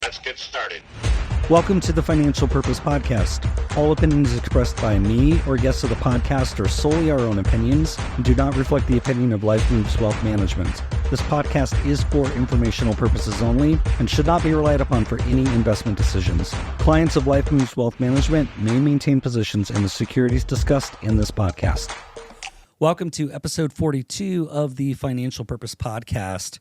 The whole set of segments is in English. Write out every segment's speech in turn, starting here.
Let's get started. Welcome to the Financial Purpose Podcast. All opinions expressed by me or guests of the podcast are solely our own opinions and do not reflect the opinion of Life Moves Wealth Management. This podcast is for informational purposes only and should not be relied upon for any investment decisions. Clients of Life Moves Wealth Management may maintain positions in the securities discussed in this podcast. Welcome to episode 42 of the Financial Purpose Podcast.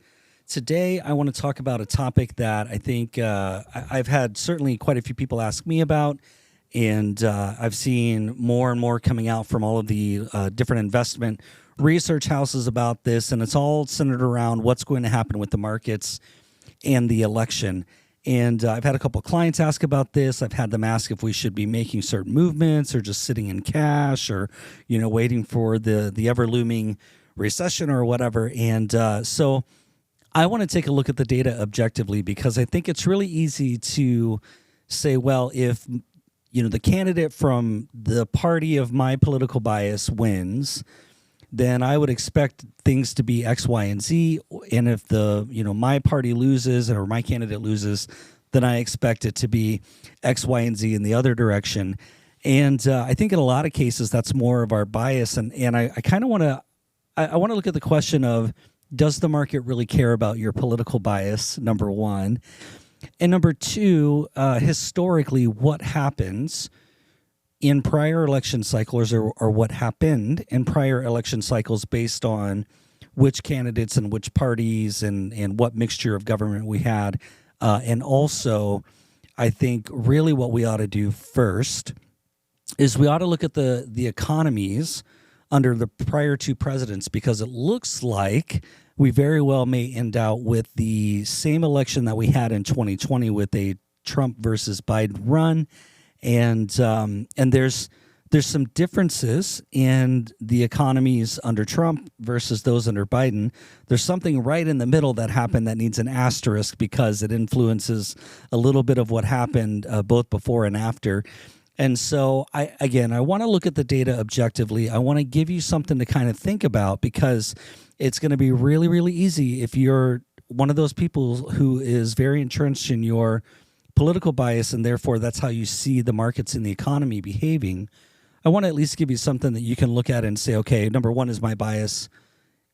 Today, I want to talk about a topic that I think I've had certainly quite a few people ask me about, and I've seen more and more coming out from all of the different investment research houses about this, and it's all centered around what's going to happen with the markets and the election. And I've had a couple of clients ask about this. I've had them ask if we should be making certain movements or just sitting in cash or, waiting for the ever-looming recession or whatever. And so I want to take a look at the data objectively because I think it's really easy to say, well, if the candidate from the party of my political bias wins, then I would expect things to be X, Y, and Z. And if my party loses or my candidate loses, then I expect it to be X, Y, and Z in the other direction. And I think in a lot of cases that's more of our bias. And I kind of want to look at the question of, does the market really care about your political bias, number one? And number two, historically, what happens in prior election cycles or what happened in prior election cycles based on which candidates and which parties and what mixture of government we had. And also, I think really what we ought to do first is we ought to look at the economies under the prior two presidents, because it looks like we very well may end out with the same election that we had in 2020 with a Trump versus Biden run. And there's some differences in the economies under Trump versus those under Biden. There's something right in the middle that happened that needs an asterisk because it influences a little bit of what happened both before and after. And so, I want to look at the data objectively. I want to give you something to kind of think about because it's going to be really, really easy if you're one of those people who is very entrenched in your political bias and therefore that's how you see the markets and the economy behaving. I want to at least give you something that you can look at and say, okay, number one, is my bias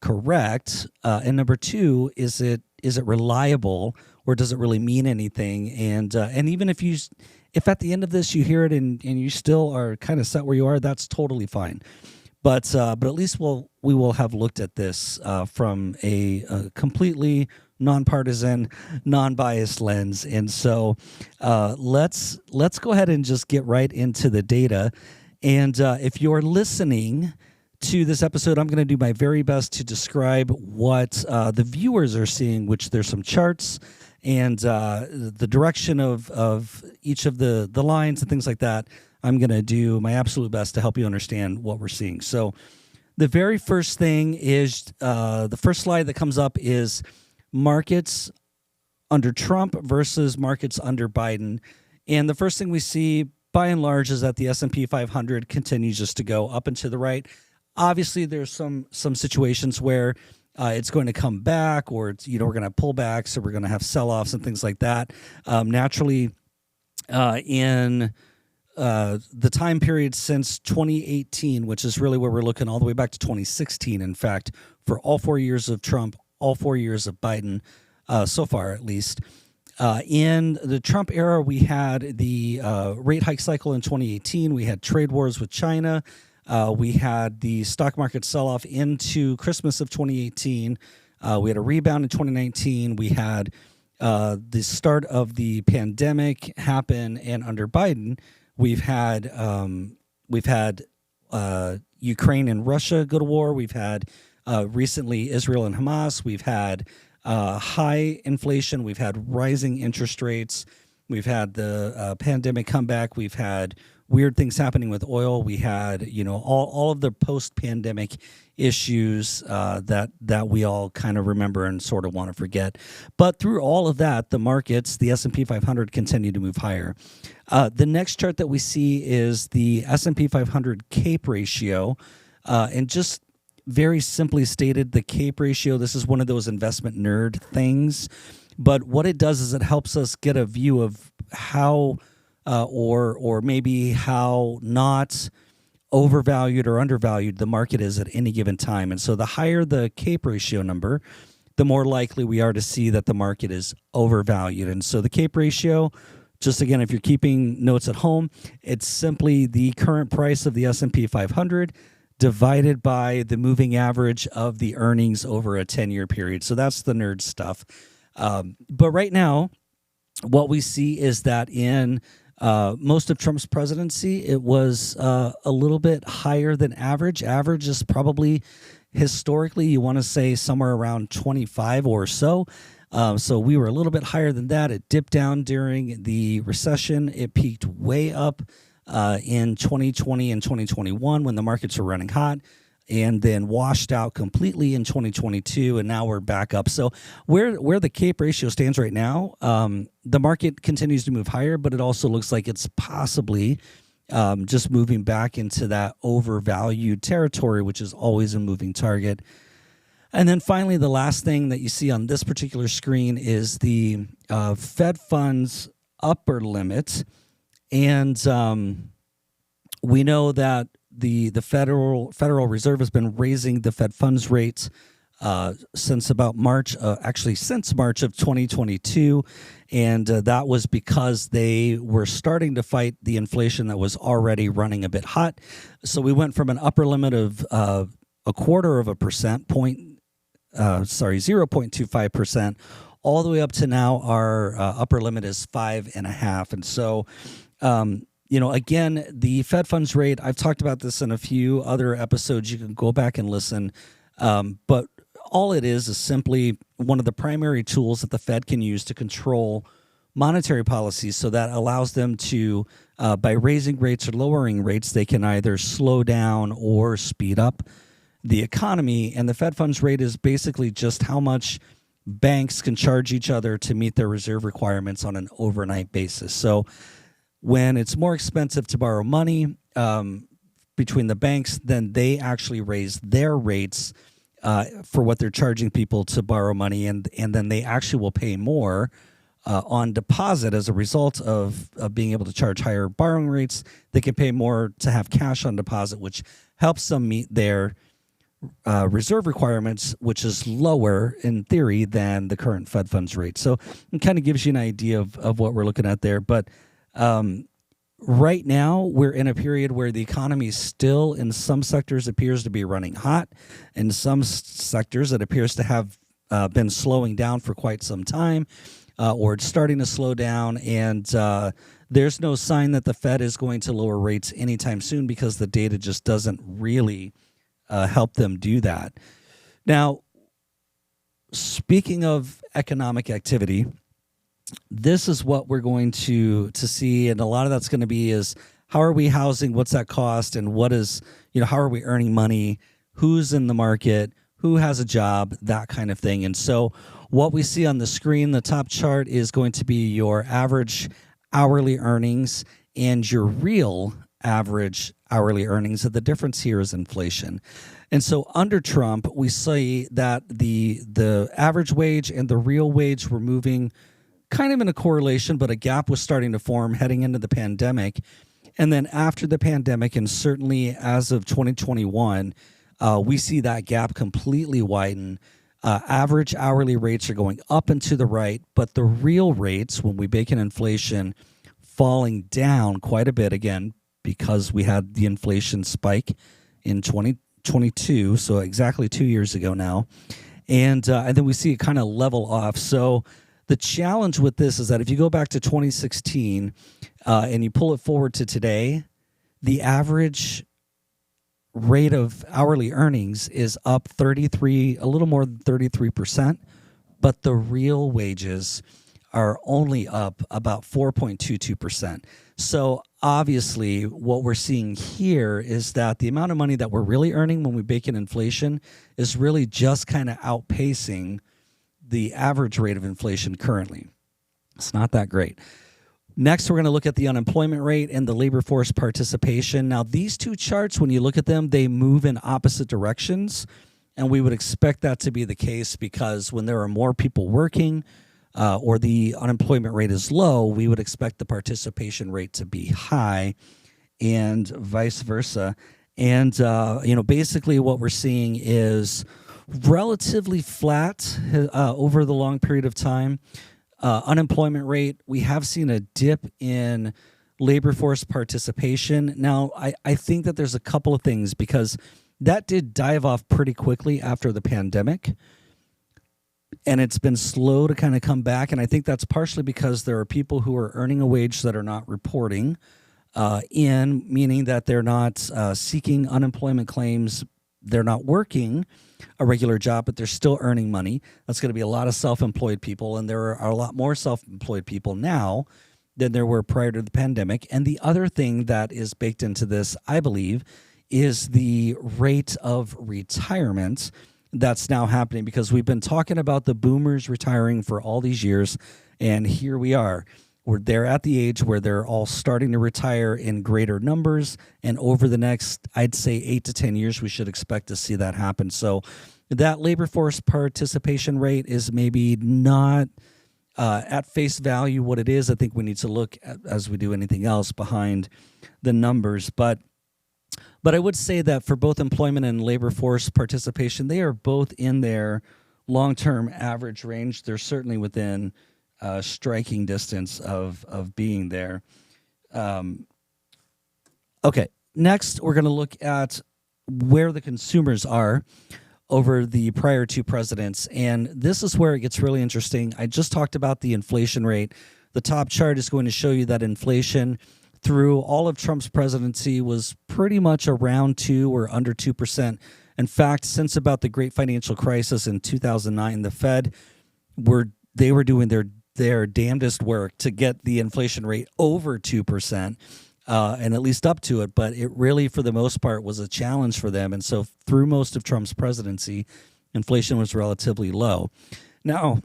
correct? And number two, is it reliable or does it really mean anything? And even if at the end of this you hear it and you still are kind of set where you are, that's totally fine. But at least we will have looked at this from a completely nonpartisan, non-biased lens. And so let's go ahead and just get right into the data. And if you're listening to this episode, I'm going to do my very best to describe what the viewers are seeing, which there's some charts and the direction of each of the lines and things like that. I'm going to do my absolute best to help you understand what we're seeing. So the very first thing is the first slide that comes up is markets under Trump versus markets under Biden. And the first thing we see, by and large, is that the S&P 500 continues just to go up and to the right. Obviously, there's some situations where it's going to come back or it's, we're going to pull back, so we're going to have sell-offs and things like that. Naturally, in the time period since 2018, which is really where we're looking all the way back to 2016, in fact, for all 4 years of Trump, all 4 years of Biden, so far at least. In the Trump era, we had the rate hike cycle in 2018. We had trade wars with China. We had the stock market sell-off into Christmas of 2018. We had a rebound in 2019. We had the start of the pandemic happen, and under Biden, we've had Ukraine and Russia go to war. We've had recently Israel and Hamas. We've had high inflation. We've had rising interest rates. We've had the pandemic comeback. We've had weird things happening with oil. We had, all of the post-pandemic issues that we all kind of remember and sort of want to forget. But through all of that, the markets, the S&P 500 continue to move higher. The next chart that we see is the S&P 500 CAPE ratio. And just very simply stated, the CAPE ratio, this is one of those investment nerd things. But what it does is it helps us get a view of how or maybe how not overvalued or undervalued the market is at any given time. And so the higher the CAPE ratio number, the more likely we are to see that the market is overvalued. And so the CAPE ratio, just again, if you're keeping notes at home, it's simply the current price of the S&P 500 divided by the moving average of the earnings over a 10-year period. So that's the nerd stuff. But right now, what we see is that in most of Trump's presidency, it was a little bit higher than average. Average is probably historically, you want to say somewhere around 25 or so. So we were a little bit higher than that. It dipped down during the recession. It peaked way up in 2020 and 2021 when the markets were running hot, and then washed out completely in 2022, and now we're back up. So where the CAPE ratio stands right now, the market continues to move higher, but it also looks like it's possibly just moving back into that overvalued territory, which is always a moving target. And then finally, the last thing that you see on this particular screen is the Fed funds upper limit. And we know that the Federal Reserve has been raising the Fed funds rates since about since March of 2022. And that was because they were starting to fight the inflation that was already running a bit hot. So we went from an upper limit of a quarter of a percent 0.25%, all the way up to now our upper limit is 5.5%. And so, again, the Fed funds rate, I've talked about this in a few other episodes. You can go back and listen. But all it is simply one of the primary tools that the Fed can use to control monetary policies. So that allows them to, by raising rates or lowering rates, they can either slow down or speed up the economy. And the Fed funds rate is basically just how much banks can charge each other to meet their reserve requirements on an overnight basis. So when it's more expensive to borrow money between the banks, then they actually raise their rates for what they're charging people to borrow money, and then they actually will pay more on deposit as a result of being able to charge higher borrowing rates. They can pay more to have cash on deposit, which helps them meet their reserve requirements, which is lower in theory than the current Fed funds rate. So it kind of gives you an idea of what we're looking at there. But right now, we're in a period where the economy still, in some sectors, appears to be running hot. In some sectors, it appears to have been slowing down for quite some time, or it's starting to slow down. And there's no sign that the Fed is going to lower rates anytime soon because the data just doesn't really help them do that. Now, speaking of economic activity, this is what we're going to see, and a lot of that's going to be is how are we housing, what's that cost, and what is, how are we earning money, who's in the market, who has a job, that kind of thing. And so what we see on the screen, the top chart is going to be your average hourly earnings and your real average hourly earnings. The difference here is inflation. And so under Trump, we see that the average wage and the real wage were moving kind of in a correlation, but a gap was starting to form heading into the pandemic. And then after the pandemic, and certainly as of 2021, we see that gap completely widen. Average hourly rates are going up and to the right, but the real rates, when we bake in inflation, falling down quite a bit again because we had the inflation spike in 2022, so exactly 2 years ago now. And then we see it kind of level off. So the challenge with this is that if you go back to 2016 and you pull it forward to today, the average rate of hourly earnings is up a little more than 33%, but the real wages are only up about 4.22%. So obviously what we're seeing here is that the amount of money that we're really earning when we bake in inflation is really just kind of outpacing the average rate of inflation currently. It's not that great. Next, we're going to look at the unemployment rate and the labor force participation. Now, these two charts, when you look at them, they move in opposite directions, and we would expect that to be the case because when there are more people working, or the unemployment rate is low, we would expect the participation rate to be high, and vice versa. And basically what we're seeing is relatively flat over the long period of time. Unemployment rate, we have seen a dip in labor force participation. Now, I think that there's a couple of things, because that did dive off pretty quickly after the pandemic, and it's been slow to kind of come back. And I think that's partially because there are people who are earning a wage that are not reporting meaning that they're not seeking unemployment claims. They're not working a regular job, but they're still earning money. That's going to be a lot of self-employed people, and there are a lot more self-employed people now than there were prior to the pandemic. And the other thing that is baked into this, I believe, is the rate of retirement that's now happening, because we've been talking about the boomers retiring for all these years, and here we are. They're at the age where they're all starting to retire in greater numbers, and over the next, I'd say, 8 to 10 years, we should expect to see that happen. So that labor force participation rate is maybe not at face value what it is. I think we need to look at, as we do anything else, behind the numbers. But I would say that for both employment and labor force participation, they are both in their long-term average range. They're certainly within striking distance of being there. Okay, next we're going to look at where the consumers are over the prior two presidents, and this is where it gets really interesting. I just talked about the inflation rate. The top chart is going to show you that inflation through all of Trump's presidency was pretty much around 2 or under 2%. In fact, since about the great financial crisis in 2009, the Fed were doing their damnedest work to get the inflation rate over 2%, and at least up to it. But it really, for the most part, was a challenge for them. And so through most of Trump's presidency, inflation was relatively low. Now,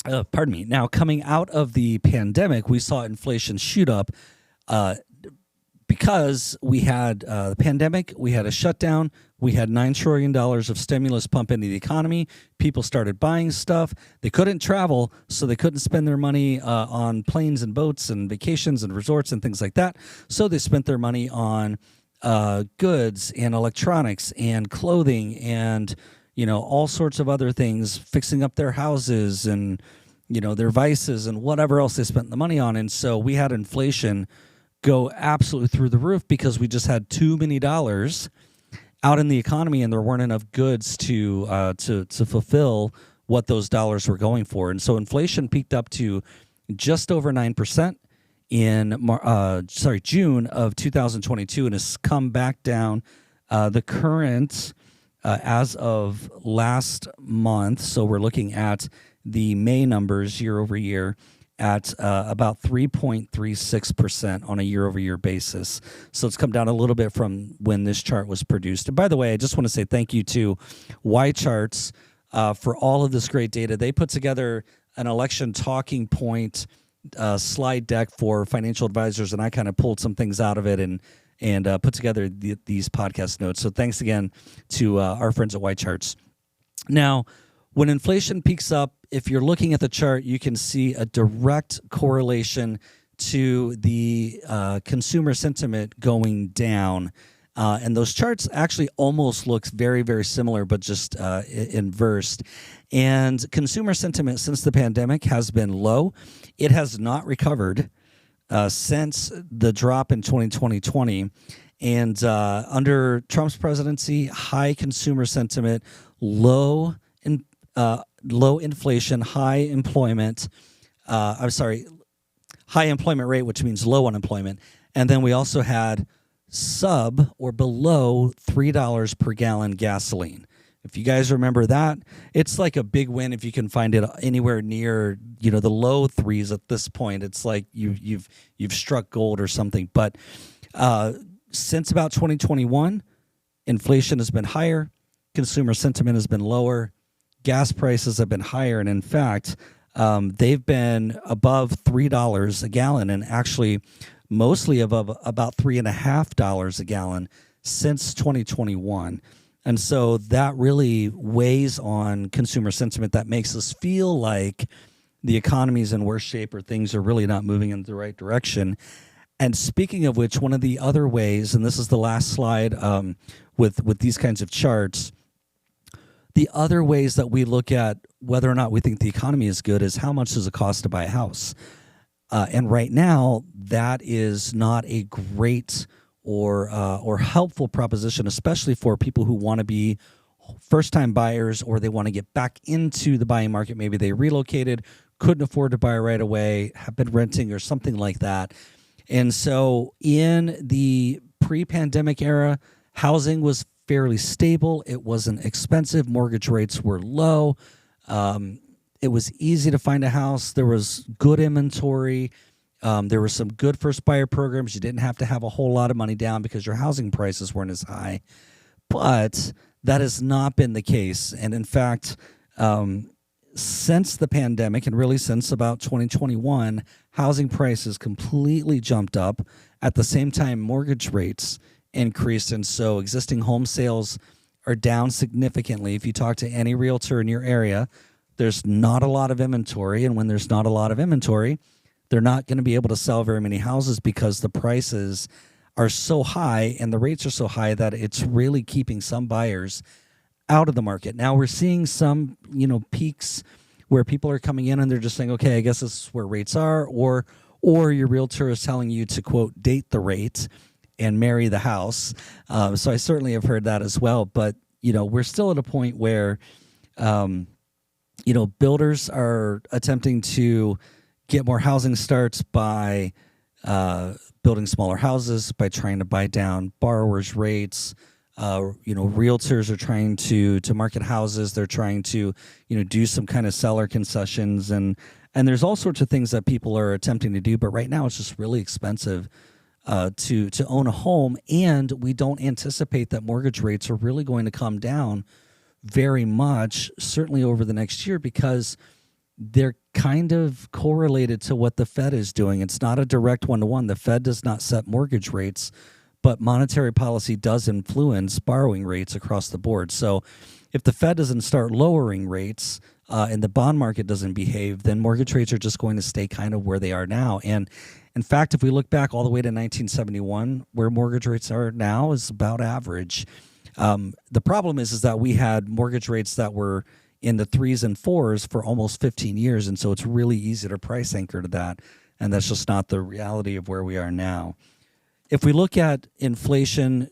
Now, coming out of the pandemic, we saw inflation shoot up because we had the pandemic, we had a shutdown, we had $9 trillion of stimulus pump into the economy. People started buying stuff. They couldn't travel, so they couldn't spend their money on planes and boats and vacations and resorts and things like that. So they spent their money on goods and electronics and clothing and, all sorts of other things, fixing up their houses and, their vices and whatever else they spent the money on. And so we had inflation go absolutely through the roof because we just had too many dollars out in the economy, and there weren't enough goods to fulfill what those dollars were going for. And so inflation peaked up to just over 9% in June of 2022, and has come back down. The current as of last month, so we're looking at the May numbers year over year, at about 3.36% on a year-over-year basis. So it's come down a little bit from when this chart was produced. And by the way, I just want to say thank you to Y Charts for all of this great data. They put together an election talking point slide deck for financial advisors, and I kind of pulled some things out of it and put together these podcast notes. So thanks again to our friends at Y Charts. Now, when inflation peaks up, if you're looking at the chart, you can see a direct correlation to the consumer sentiment going down. And those charts actually almost look very, very similar, but just inversed. And consumer sentiment since the pandemic has been low. It has not recovered since the drop in 2020. And under Trump's presidency, high consumer sentiment, low inflation, high employment rate, which means low unemployment. And then we also had sub or below $3 per gallon gasoline. If you guys remember that, it's like a big win if you can find it anywhere near, the low threes at this point. It's like you've struck gold or something. But since about 2021, inflation has been higher, consumer sentiment has been lower, gas prices have been higher, and in fact, they've been above $3 a gallon, and actually mostly above about $3.50 a gallon since 2021. And so that really weighs on consumer sentiment. That makes us feel like the economy's in worse shape or things are really not moving in the right direction. And speaking of which, one of the other ways, and this is the last slide with these kinds of charts, the other ways that we look at whether or not we think the economy is good is how much does it cost to buy a house? And right now, that is not a great or helpful proposition, especially for people who want to be first-time buyers or they want to get back into the buying market. Maybe they relocated, couldn't afford to buy right away, have been renting or something like that. And so in the pre-pandemic era, housing was fairly stable. It wasn't expensive. Mortgage rates were low. It was easy to find a house. There was good inventory. There were some good first buyer programs. You didn't have to have a whole lot of money down because your housing prices weren't as high. But that has not been the case. And in fact, since the pandemic and really since about 2021, housing prices completely jumped up. At the same time, mortgage rates increased. And so existing home sales are down significantly. If you talk to any realtor in your area, there's not a lot of inventory. And when there's not a lot of inventory, they're not going to be able to sell very many houses because the prices are so high and the rates are so high that it's really keeping some buyers out of the market. Now we're seeing some, peaks where people are coming in and they're just saying, okay, I guess this is where rates are, or your realtor is telling you to, quote, date the rate and marry the house. So I certainly have heard that as well. But, we're still at a point where, builders are attempting to get more housing starts by building smaller houses, by trying to buy down borrowers' rates. Realtors are trying to market houses. They're trying to, do some kind of seller concessions, and there's all sorts of things that people are attempting to do. But right now, it's just really expensive to own a home, and we don't anticipate that mortgage rates are really going to come down very much, certainly over the next year, because they're kind of correlated to what the Fed is doing. It's not a direct one-to-one. The Fed does not set mortgage rates, but monetary policy does influence borrowing rates across the board. So if the Fed doesn't start lowering rates and the bond market doesn't behave, then mortgage rates are just going to stay kind of where they are now. And in fact, if we look back all the way to 1971, where mortgage rates are now is about average. The problem is that we had mortgage rates that were in the 3s and 4s for almost 15 years. And so it's really easy to price anchor to that. And that's just not the reality of where we are now. If we look at inflation,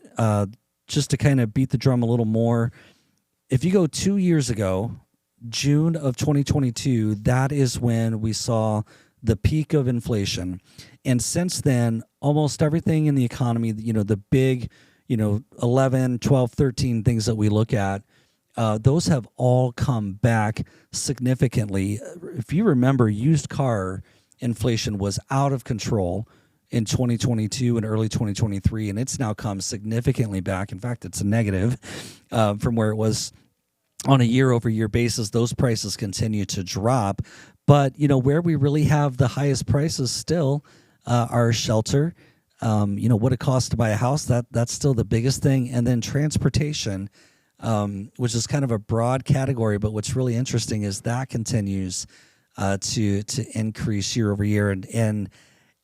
just to kind of beat the drum a little more, if you go 2 years ago, June of 2022, that is when we saw the peak of inflation. And since then, almost everything in the economy, the big, 11, 12, 13 things that we look at, those have all come back significantly. If you remember, used car inflation was out of control in 2022 and early 2023, and it's now come significantly back. In fact, it's a negative from where it was on a year-over-year basis. Those prices continue to drop. But, where we really have the highest prices still are shelter, what it costs to buy a house, that's still the biggest thing. And then transportation, which is kind of a broad category, but what's really interesting is that continues to increase year over year. And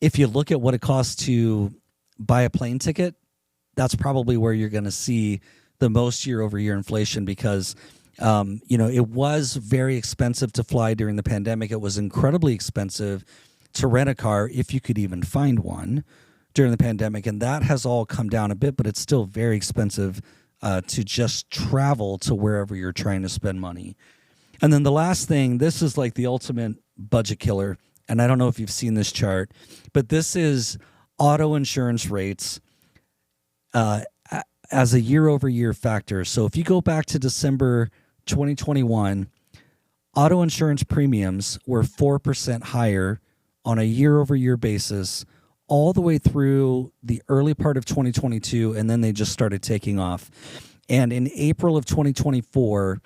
if you look at what it costs to buy a plane ticket, that's probably where you're going to see the most year over year inflation because, it was very expensive to fly during the pandemic. It was incredibly expensive to rent a car if you could even find one during the pandemic. And that has all come down a bit, but it's still very expensive to just travel to wherever you're trying to spend money. And then the last thing, this is like the ultimate budget killer. And I don't know if you've seen this chart, but this is auto insurance rates as a year-over-year factor. So if you go back to December 2021, auto insurance premiums were 4% higher on a year-over-year basis all the way through the early part of 2022, and then they just started taking off. And in April of 2024,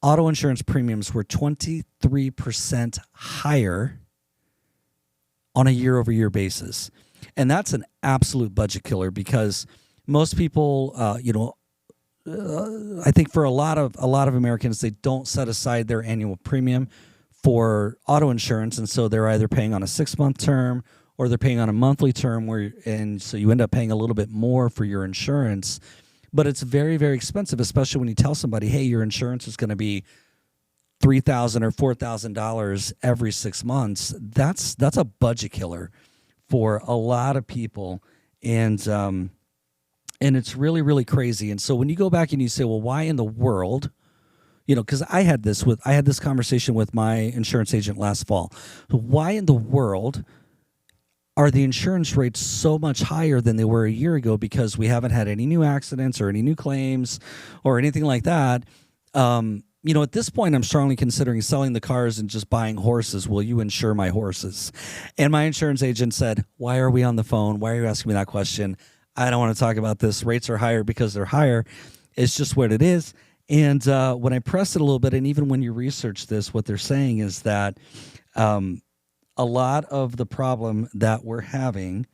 auto insurance premiums were 23% higher on a year-over-year basis. And that's an absolute budget killer because most people, I think for a lot of Americans, they don't set aside their annual premium for auto insurance, and so they're either paying on a 6-month term or they're paying on a monthly term, and so you end up paying a little bit more for your insurance. But it's very, very expensive, especially when you tell somebody, hey, your insurance is going to be $3,000 or $4,000 every 6 months. That's a budget killer for a lot of people, and it's really, really crazy. And so when you go back and you say, well, why in the world? Because I had this conversation with my insurance agent last fall. Why in the world are the insurance rates so much higher than they were a year ago? Because we haven't had any new accidents or any new claims or anything like that. At this point, I'm strongly considering selling the cars and just buying horses. Will you insure my horses? And my insurance agent said, why are we on the phone? Why are you asking me that question? I don't want to talk about this. Rates are higher because they're higher. It's just what it is. And when I pressed it a little bit, and even when you research this, what they're saying is that a lot of the problem that we're having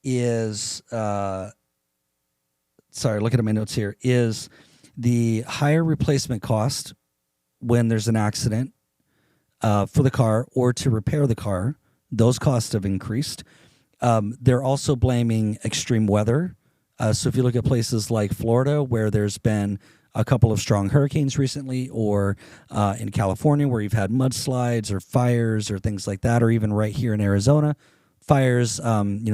is, looking at my notes here, is the higher replacement cost when there's an accident for the car or to repair the car. Those costs have increased. They're also blaming extreme weather. So if you look at places like Florida, where there's been a couple of strong hurricanes recently, or in California where you've had mudslides or fires or things like that, or even right here in Arizona, fires,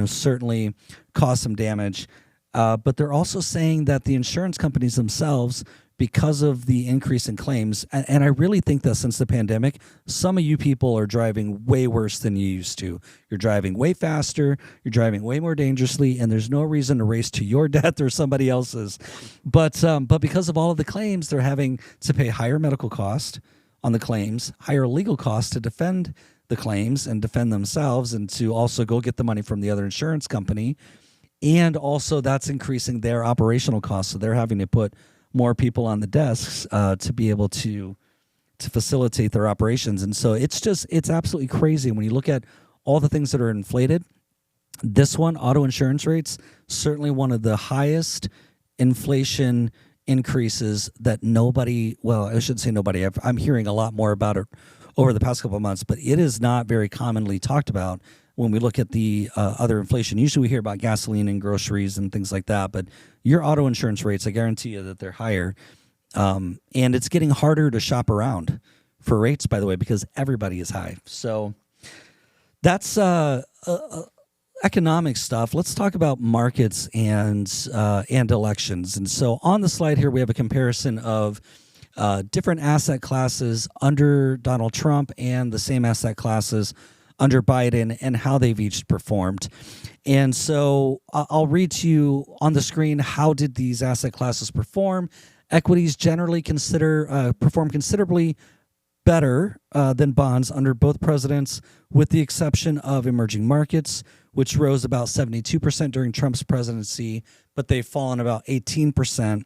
certainly cause some damage. But they're also saying that the insurance companies themselves, because of the increase in claims, and I really think that since the pandemic, some of you people are driving way worse than you used to. You're driving way faster, you're driving way more dangerously, and there's no reason to race to your death or somebody else's. But because of all of the claims, they're having to pay higher medical cost on the claims, higher legal costs to defend the claims and defend themselves, and to also go get the money from the other insurance company. And also that's increasing their operational costs, so they're having to put more people on the desks to be able to facilitate their operations. And so it's absolutely crazy when you look at all the things that are inflated. This one, auto insurance rates, certainly one of the highest inflation increases that I'm hearing a lot more about it over the past couple of months, but it is not very commonly talked about when we look at the other inflation. Usually we hear about gasoline and groceries and things like that, but your auto insurance rates, I guarantee you that they're higher. And it's getting harder to shop around for rates, by the way, because everybody is high. So that's economic stuff. Let's talk about markets and elections. And so on the slide here, we have a comparison of different asset classes under Donald Trump and the same asset classes under Biden and how they've each performed. And so I'll read to you on the screen, how did these asset classes perform? Equities generally perform considerably better than bonds under both presidents, with the exception of emerging markets, which rose about 72% during Trump's presidency, but they've fallen about 18%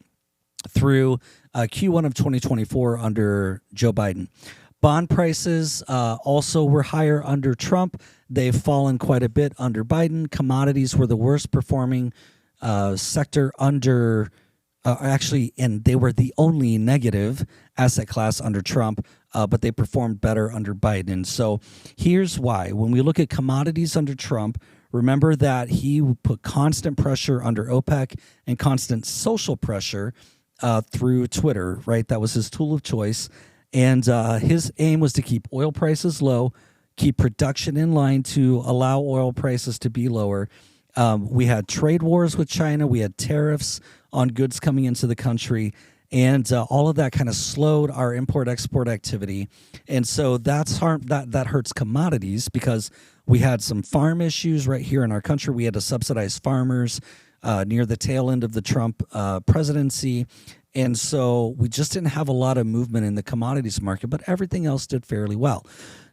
through Q1 of 2024 under Joe Biden. Bond prices also were higher under Trump. They've fallen quite a bit under Biden. Commodities were the worst performing sector under, and they were the only negative asset class under Trump, but they performed better under Biden. So here's why. When we look at commodities under Trump, remember that he put constant pressure under OPEC and constant social pressure through Twitter, right? That was his tool of choice. And his aim was to keep oil prices low, keep production in line to allow oil prices to be lower. We had trade wars with China. We had tariffs on goods coming into the country. And all of that kind of slowed our import-export activity. And so that hurts commodities, because we had some farm issues right here in our country. We had to subsidize farmers near the tail end of the Trump presidency. And so we just didn't have a lot of movement in the commodities market, but everything else did fairly well.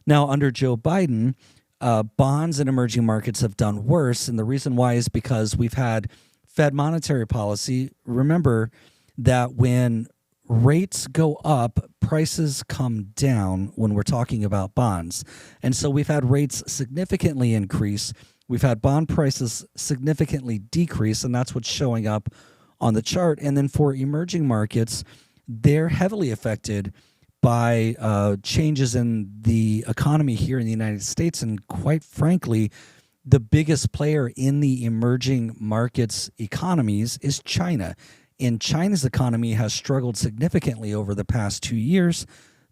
Now, under Joe Biden, bonds and emerging markets have done worse. And the reason why is because we've had Fed monetary policy. Remember that when rates go up, prices come down when we're talking about bonds. And so we've had rates significantly increase. We've had bond prices significantly decrease, and that's what's showing up on the chart. And then for emerging markets, they're heavily affected by changes in the economy here in the United States. And quite frankly, the biggest player in the emerging markets economies is China. And China's economy has struggled significantly over the past 2 years,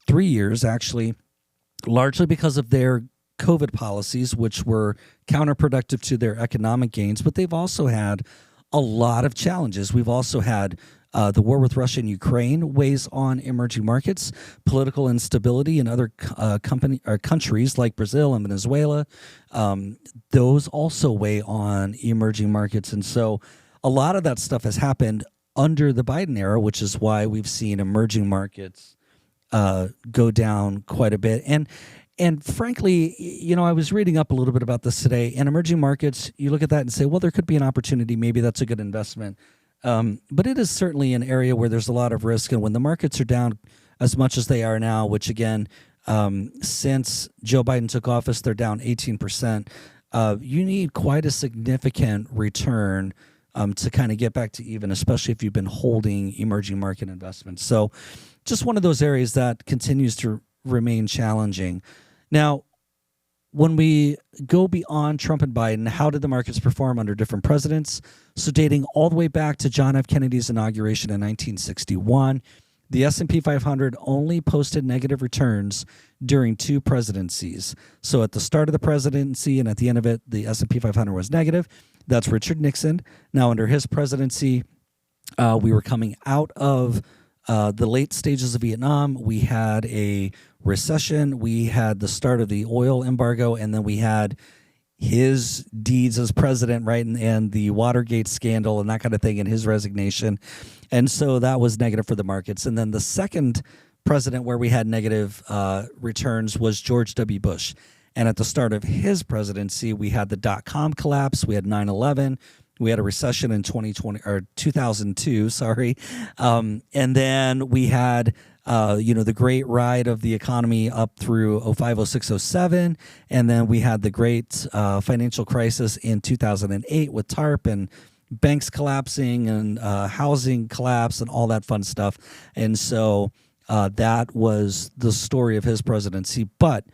3 years actually, largely because of their COVID policies, which were counterproductive to their economic gains. But they've also had a lot of challenges. We've also had the war with Russia and Ukraine weighs on emerging markets, political instability in other countries like Brazil and Venezuela. Those also weigh on emerging markets. And so a lot of that stuff has happened under the Biden era, which is why we've seen emerging markets go down quite a bit. And frankly, I was reading up a little bit about this today. And emerging markets, you look at that and say, well, there could be an opportunity. Maybe that's a good investment. But it is certainly an area where there's a lot of risk. And when the markets are down as much as they are now, which again, since Joe Biden took office, they're down 18%. You need quite a significant return to kind of get back to even, especially if you've been holding emerging market investments. So just one of those areas that continues to remain challenging. Now, when we go beyond Trump and Biden, how did the markets perform under different presidents? So dating all the way back to John F. Kennedy's inauguration in 1961, the S&P 500 only posted negative returns during 2 presidencies. So at the start of the presidency and at the end of it, the S&P 500 was negative. That's Richard Nixon. Now, under his presidency, we were coming out of the late stages of Vietnam. We had a recession. We had the start of the oil embargo, and then we had his deeds as president, right, and the Watergate scandal and that kind of thing, and his resignation. And so that was negative for the markets. And then the second president where we had negative returns was George W. Bush. And at the start of his presidency, we had the dot-com collapse. We had 9/11. We had a recession in 2002, sorry. And then we had, the great ride of the economy up through 05, 06, 07. And then we had the great financial crisis in 2008 with TARP and banks collapsing and housing collapse and all that fun stuff. And so that was the story of his presidency. But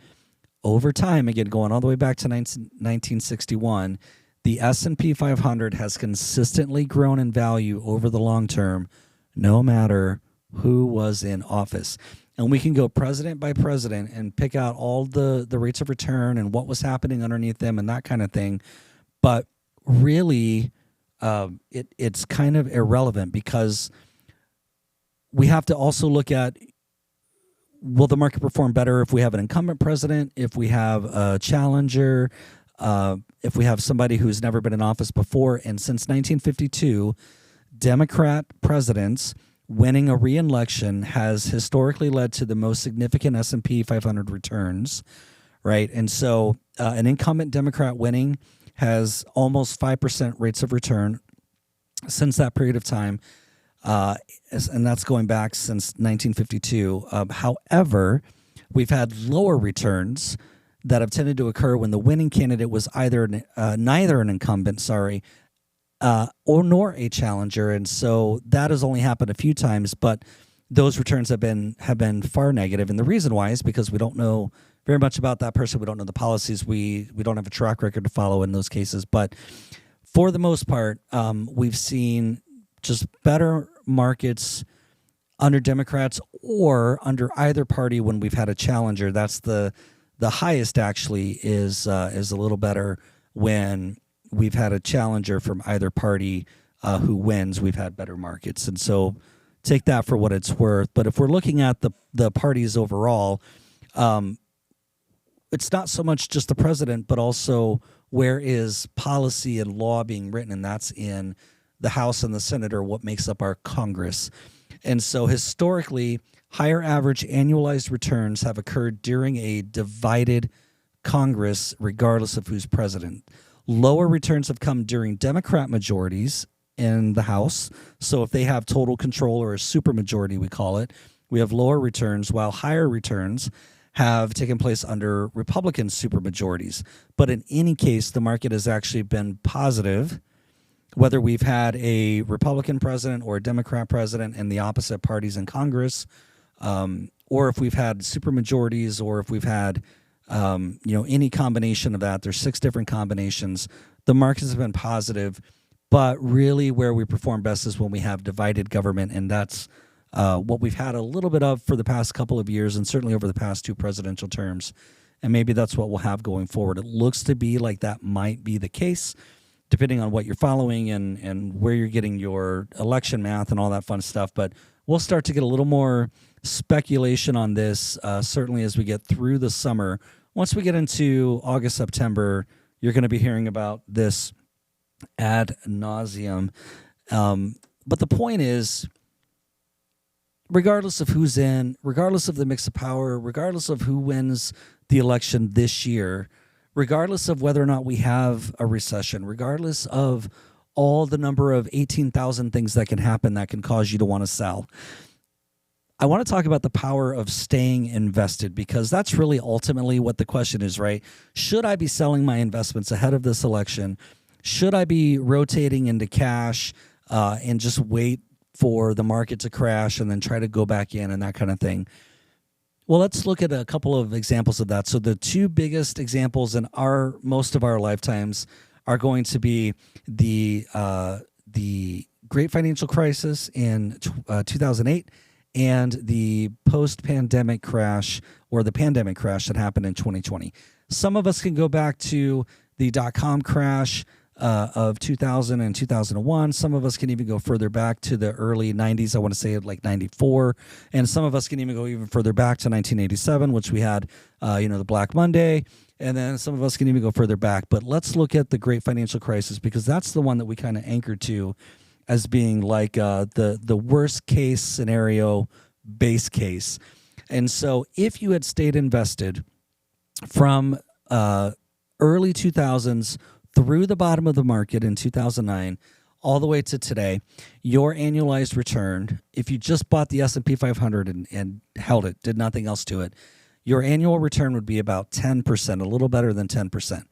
over time, again, going all the way back to 1961, the S&P 500 has consistently grown in value over the long term, no matter who was in office. And we can go president by president and pick out all the rates of return and what was happening underneath them and that kind of thing. But really, it's kind of irrelevant because we have to also look at, will the market perform better if we have an incumbent president, if we have a challenger, if we have somebody who's never been in office before? And since 1952, Democrat presidents winning a re-election has historically led to the most significant S&P 500 returns, right? And so an incumbent Democrat winning has almost 5% rates of return since that period of time. And that's going back since 1952. However, we've had lower returns that have tended to occur when the winning candidate was either neither an incumbent, or nor a challenger, and so that has only happened a few times. But those returns have been far negative, and the reason why is because we don't know very much about that person. We don't know the policies. We don't have a track record to follow in those cases. But for the most part, we've seen just better markets under Democrats or under either party when we've had a challenger. That's the highest actually is a little better when we've had a challenger from either party who wins. We've had better markets, and so take that for what it's worth. But if we're looking at the parties overall, it's not so much just the president, but also where is policy and law being written, and that's in the House and the Senate, or what makes up our Congress. And so historically, higher average annualized returns have occurred during a divided Congress, regardless of who's president. Lower returns have come during Democrat majorities in the House. So if they have total control, or a supermajority, we call it, we have lower returns, while higher returns have taken place under Republican supermajorities. But in any case, the market has actually been positive, whether we've had a Republican president or a Democrat president and the opposite parties in Congress. or if we've had supermajorities, or if we've had any combination of that. There's 6 different combinations. The markets have been positive, but really where we perform best is when we have divided government, and that's what we've had a little bit of for the past couple of years, and certainly over the past 2 presidential terms. And maybe that's what we'll have going forward. It looks to be like that might be the case, depending on what you're following and where you're getting your election math and all that fun stuff. But we'll start to get a little more speculation on this, certainly as we get through the summer. Once we get into August, September, you're going to be hearing about this ad nauseum. But the point is, regardless of who's in, regardless of the mix of power, regardless of who wins the election this year, regardless of whether or not we have a recession, regardless of all the number of 18,000 things that can happen that can cause you to want to sell, I want to talk about the power of staying invested, because that's really ultimately what the question is, right? Should I be selling my investments ahead of this election? Should I be rotating into cash and just wait for the market to crash and then try to go back in and that kind of thing? Well, let's look at a couple of examples of that. So the 2 biggest examples in most of our lifetimes are going to be the Great Financial Crisis in 2008 and the post-pandemic crash, or the pandemic crash that happened in 2020. Some of us can go back to the dot-com crash of 2000 and 2001. Some of us can even go further back to the early 90s. I want to say like 94. And some of us can even go even further back to 1987, which we had, the Black Monday. And then some of us can even go further back. But let's look at the Great Financial Crisis, because that's the one that we kind of anchored to as being like the worst case scenario base case. And so if you had stayed invested from early 2000s through the bottom of the market in 2009 all the way to today, your annualized return, if you just bought the S&P 500 and held it, did nothing else to it, your annual return would be about 10%, a little better than 10%.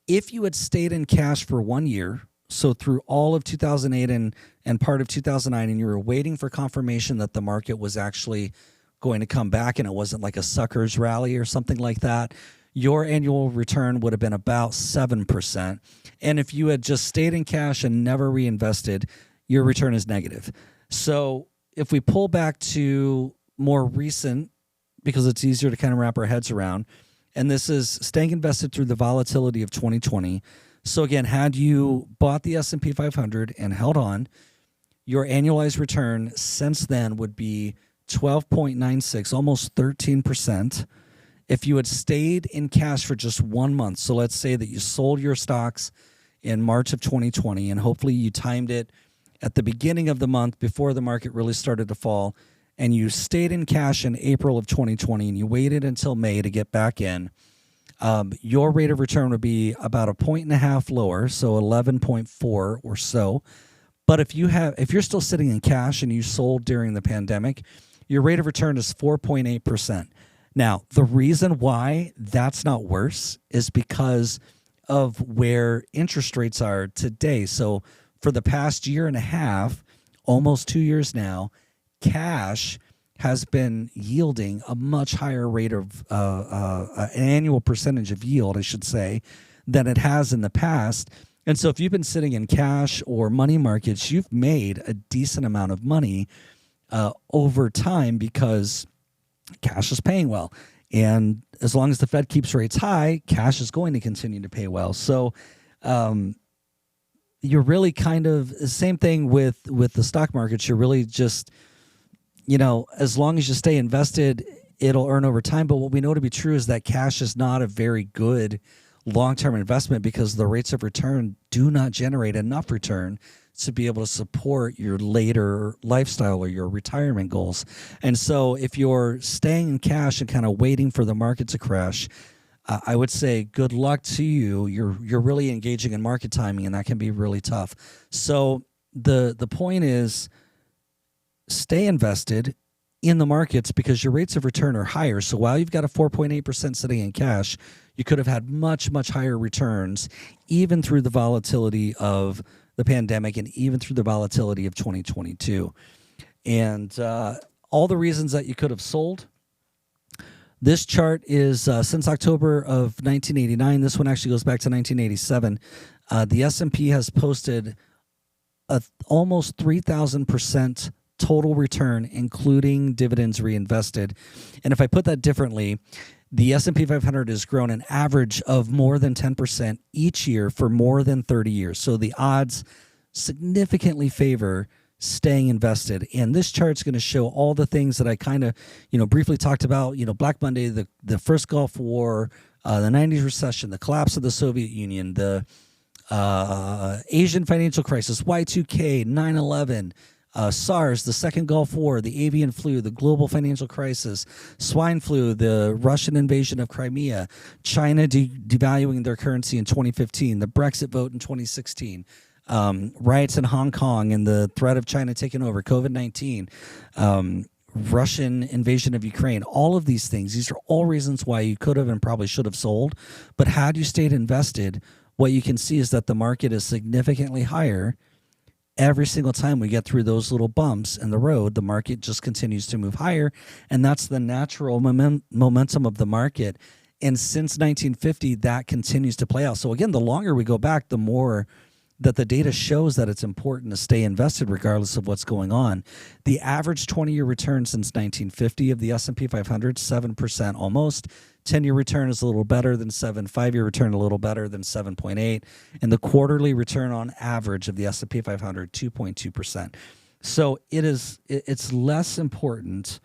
If you had stayed in cash for 1 year, so through all of 2008 and part of 2009, and you were waiting for confirmation that the market was actually going to come back and it wasn't like a sucker's rally or something like that, your annual return would have been about 7%. And if you had just stayed in cash and never reinvested, your return is negative. So if we pull back to more recent, because it's easier to kind of wrap our heads around, and this is staying invested through the volatility of 2020. So again, had you bought the S&P 500 and held on, your annualized return since then would be 12.96, almost 13%. If you had stayed in cash for just 1 month, so let's say that you sold your stocks in March of 2020, and hopefully you timed it at the beginning of the month before the market really started to fall, and you stayed in cash in April of 2020, and you waited until May to get back in, your rate of return would be about 1.5 points lower, so 11.4 or so. But if you're still sitting in cash and you sold during the pandemic, your rate of return is 4.8%. Now, the reason why that's not worse is because of where interest rates are today. So for the past year and a half, almost 2 years now, cash has been yielding a much higher rate of an annual percentage of yield, I should say, than it has in the past. And so if you've been sitting in cash or money markets, you've made a decent amount of money over time because cash is paying well. And as long as the Fed keeps rates high, cash is going to continue to pay well. So you're really kind of the same thing with the stock markets. You're really just, as long as you stay invested, it'll earn over time. But what we know to be true is that cash is not a very good long-term investment because the rates of return do not generate enough return to be able to support your later lifestyle or your retirement goals. And so if you're staying in cash and kind of waiting for the market to crash, I would say good luck to you. You're really engaging in market timing, and that can be really tough. So the point is stay invested in the markets because your rates of return are higher. So while you've got a 4.8% sitting in cash, you could have had much, much higher returns even through the volatility of the pandemic and even through the volatility of 2022. And all the reasons that you could have sold. This chart is since October of 1989. This one actually goes back to 1987. The S&P has posted almost 3,000% total return, including dividends reinvested. And if I put that differently, the S&P 500 has grown an average of more than 10% each year for more than 30 years. So the odds significantly favor staying invested. And this chart's going to show all the things that I kind of, briefly talked about, Black Monday, the first Gulf War, the 90s recession, the collapse of the Soviet Union, the Asian financial crisis, Y2K, 9/11, SARS, the second Gulf War, the avian flu, the global financial crisis, swine flu, the Russian invasion of Crimea, China devaluing their currency in 2015, the Brexit vote in 2016, riots in Hong Kong and the threat of China taking over, COVID-19, Russian invasion of Ukraine, all of these things. These are all reasons why you could have and probably should have sold. But had you stayed invested, what you can see is that the market is significantly higher. Every single time we get through those little bumps in the road, the market just continues to move higher. And that's the natural momentum of the market. And since 1950, that continues to play out. So again, the longer we go back, the more that the data shows that it's important to stay invested regardless of what's going on. The average 20-year return since 1950 of the S&P 500, 7% almost. 10-year return is a little better than 7. 5-year return a little better than 7.8. And the quarterly return on average of the S&P 500, 2.2%. So it's less important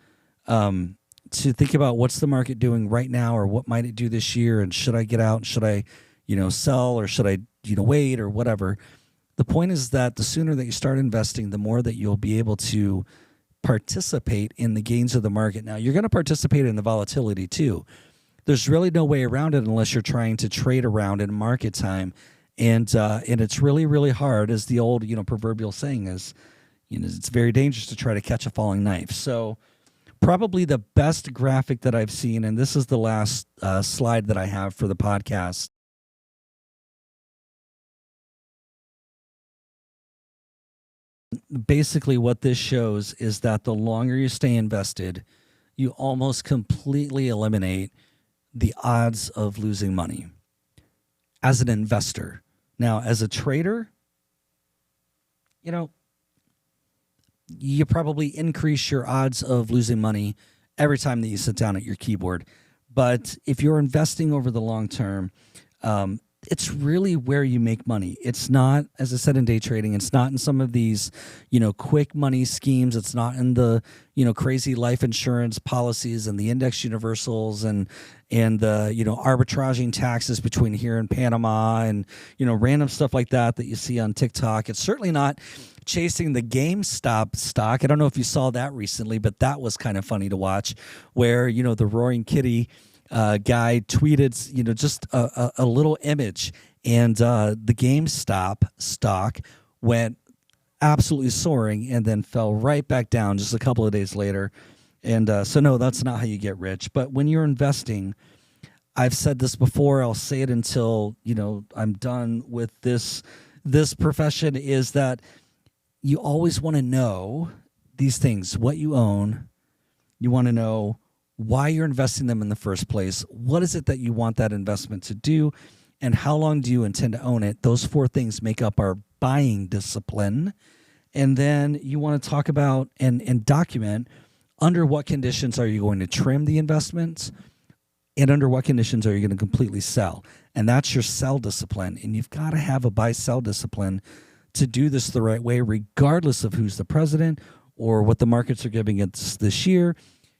to think about what's the market doing right now or what might it do this year and should I get out, should I sell or should I wait or whatever. The point is that the sooner that you start investing, the more that you'll be able to participate in the gains of the market. Now, you're going to participate in the volatility too. There's really no way around it unless you're trying to trade around in market time. And it's really, really hard, as the old, proverbial saying is, it's very dangerous to try to catch a falling knife. So probably the best graphic that I've seen, and this is the last slide that I have for the podcast. Basically, what this shows is that the longer you stay invested, you almost completely eliminate the odds of losing money as an investor. Now, as a trader, you probably increase your odds of losing money every time that you sit down at your keyboard. But if you're investing over the long term, it's really where you make money. It's not, as I said, in day trading. It's not in some of these, quick money schemes. It's not in the, crazy life insurance policies and the index universals and the, arbitraging taxes between here and Panama and, random stuff like that you see on TikTok. It's certainly not chasing the GameStop stock. I don't know if you saw that recently, but that was kind of funny to watch where, the Roaring Kitty guy tweeted, just a little image, and the GameStop stock went absolutely soaring and then fell right back down just a couple of days later. And so no, that's not how you get rich. But when you're investing, I've said this before, I'll say it until, I'm done with this profession, is that you always want to know these things, what you own. You want to know why you're investing them in the first place. What is it that you want that investment to do? And how long do you intend to own it? Those 4 things make up our buying discipline. And then you want to talk about and document under what conditions are you going to trim the investments and under what conditions are you going to completely sell. And that's your sell discipline. And you've got to have a buy-sell discipline to do this the right way, regardless of who's the president or what the markets are giving us this year.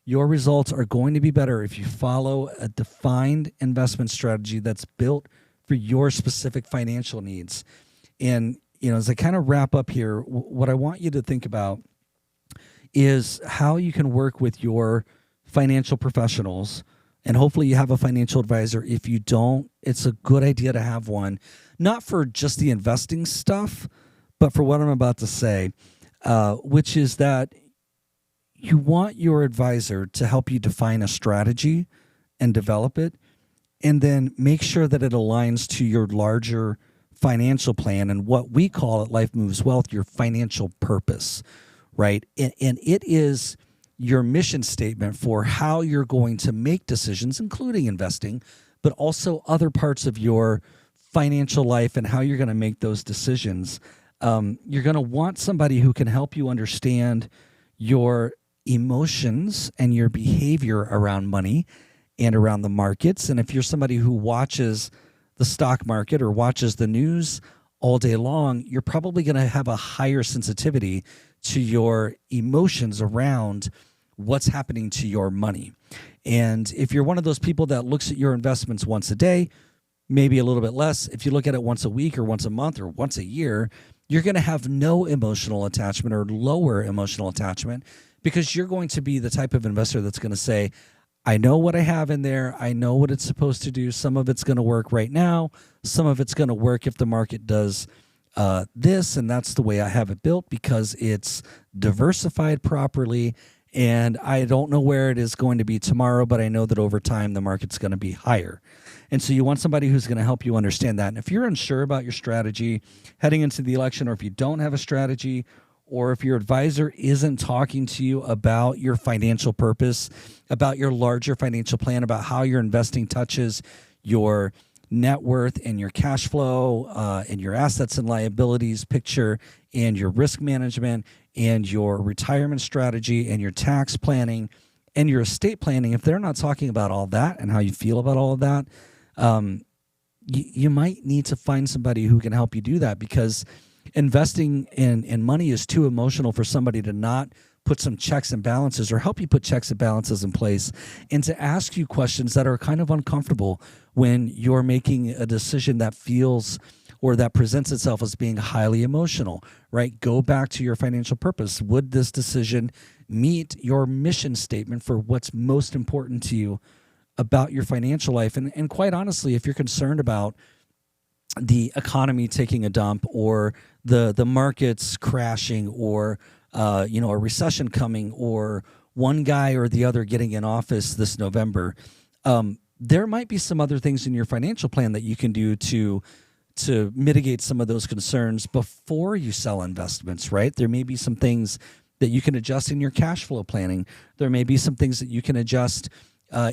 Your results are going to be better if you follow a defined investment strategy that's built for your specific financial needs. And, as I kind of wrap up here, what I want you to think about is how you can work with your financial professionals. And hopefully you have a financial advisor. If you don't, it's a good idea to have one, not for just the investing stuff, but for what I'm about to say, which is that you want your advisor to help you define a strategy and develop it, and then make sure that it aligns to your larger financial plan and what we call at Life Moves Wealth, your financial purpose, right? And it is your mission statement for how you're going to make decisions, including investing, but also other parts of your financial life and how you're going to make those decisions. You're going to want somebody who can help you understand your emotions and your behavior around money and around the markets. And if you're somebody who watches the stock market or watches the news all day long, you're probably going to have a higher sensitivity to your emotions around what's happening to your money. And if you're one of those people that looks at your investments once a day, maybe a little bit less, if you look at it once a week or once a month or once a year, you're going to have no emotional attachment or lower emotional attachment, because you're going to be the type of investor that's going to say, I know what I have in there. I know what it's supposed to do. Some of it's going to work right now. Some of it's going to work if the market does this, and that's the way I have it built because it's diversified properly. And I don't know where it is going to be tomorrow, but I know that over time the market's going to be higher. And so you want somebody who's going to help you understand that. And if you're unsure about your strategy heading into the election, or if you don't have a strategy, or if your advisor isn't talking to you about your financial purpose, about your larger financial plan, about how your investing touches your net worth and your cash flow and your assets and liabilities picture and your risk management and your retirement strategy and your tax planning and your estate planning, if they're not talking about all that and how you feel about all of that, you might need to find somebody who can help you do that, because investing in money is too emotional for somebody to not put some checks and balances or help you put checks and balances in place and to ask you questions that are kind of uncomfortable when you're making a decision that feels or that presents itself as being highly emotional, right? Go back to your financial purpose. Would this decision meet your mission statement for what's most important to you about your financial life? And quite honestly, if you're concerned about the economy taking a dump or the markets crashing or a recession coming or one guy or the other getting in office this November, there might be some other things in your financial plan that you can do to mitigate some of those concerns before you sell investments, right? There may be some things that you can adjust in your cash flow planning. There may be some things that you can adjust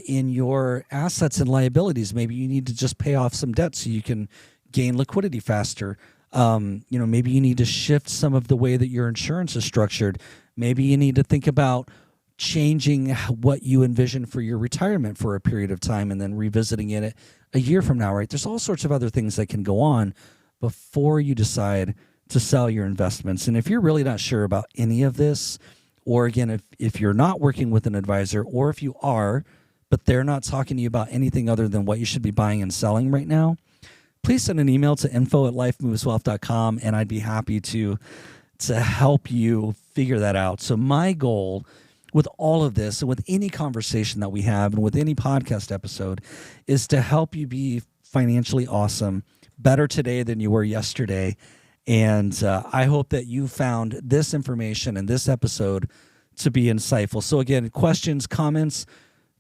in your assets and liabilities. Maybe you need to just pay off some debt so you can gain liquidity faster. Maybe you need to shift some of the way that your insurance is structured. Maybe you need to think about changing what you envision for your retirement for a period of time and then revisiting it a year from now, right? There's all sorts of other things that can go on before you decide to sell your investments. And if you're really not sure about any of this, or again, if you're not working with an advisor, or if you are, but they're not talking to you about anything other than what you should be buying and selling right now, please send an email to info@lifemoveswealth.com, and I'd be happy to help you figure that out. So my goal with all of this and with any conversation that we have and with any podcast episode is to help you be financially awesome, better today than you were yesterday. And I hope that you found this information and this episode to be insightful. So again, questions, comments,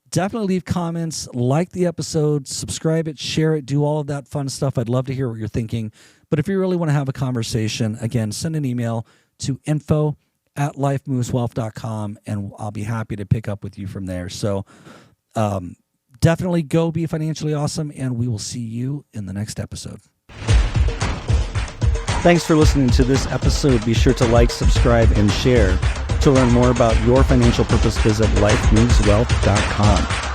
definitely leave comments, like the episode, subscribe it, share it, do all of that fun stuff. I'd love to hear what you're thinking. But if you really want to have a conversation, again, send an email to info@lifemoveswealth.com, and I'll be happy to pick up with you from there. So definitely go be financially awesome, and we will see you in the next episode. Thanks for listening to this episode. Be sure to like, subscribe, and share. To learn more about your financial purpose, visit lifemoveswealth.com.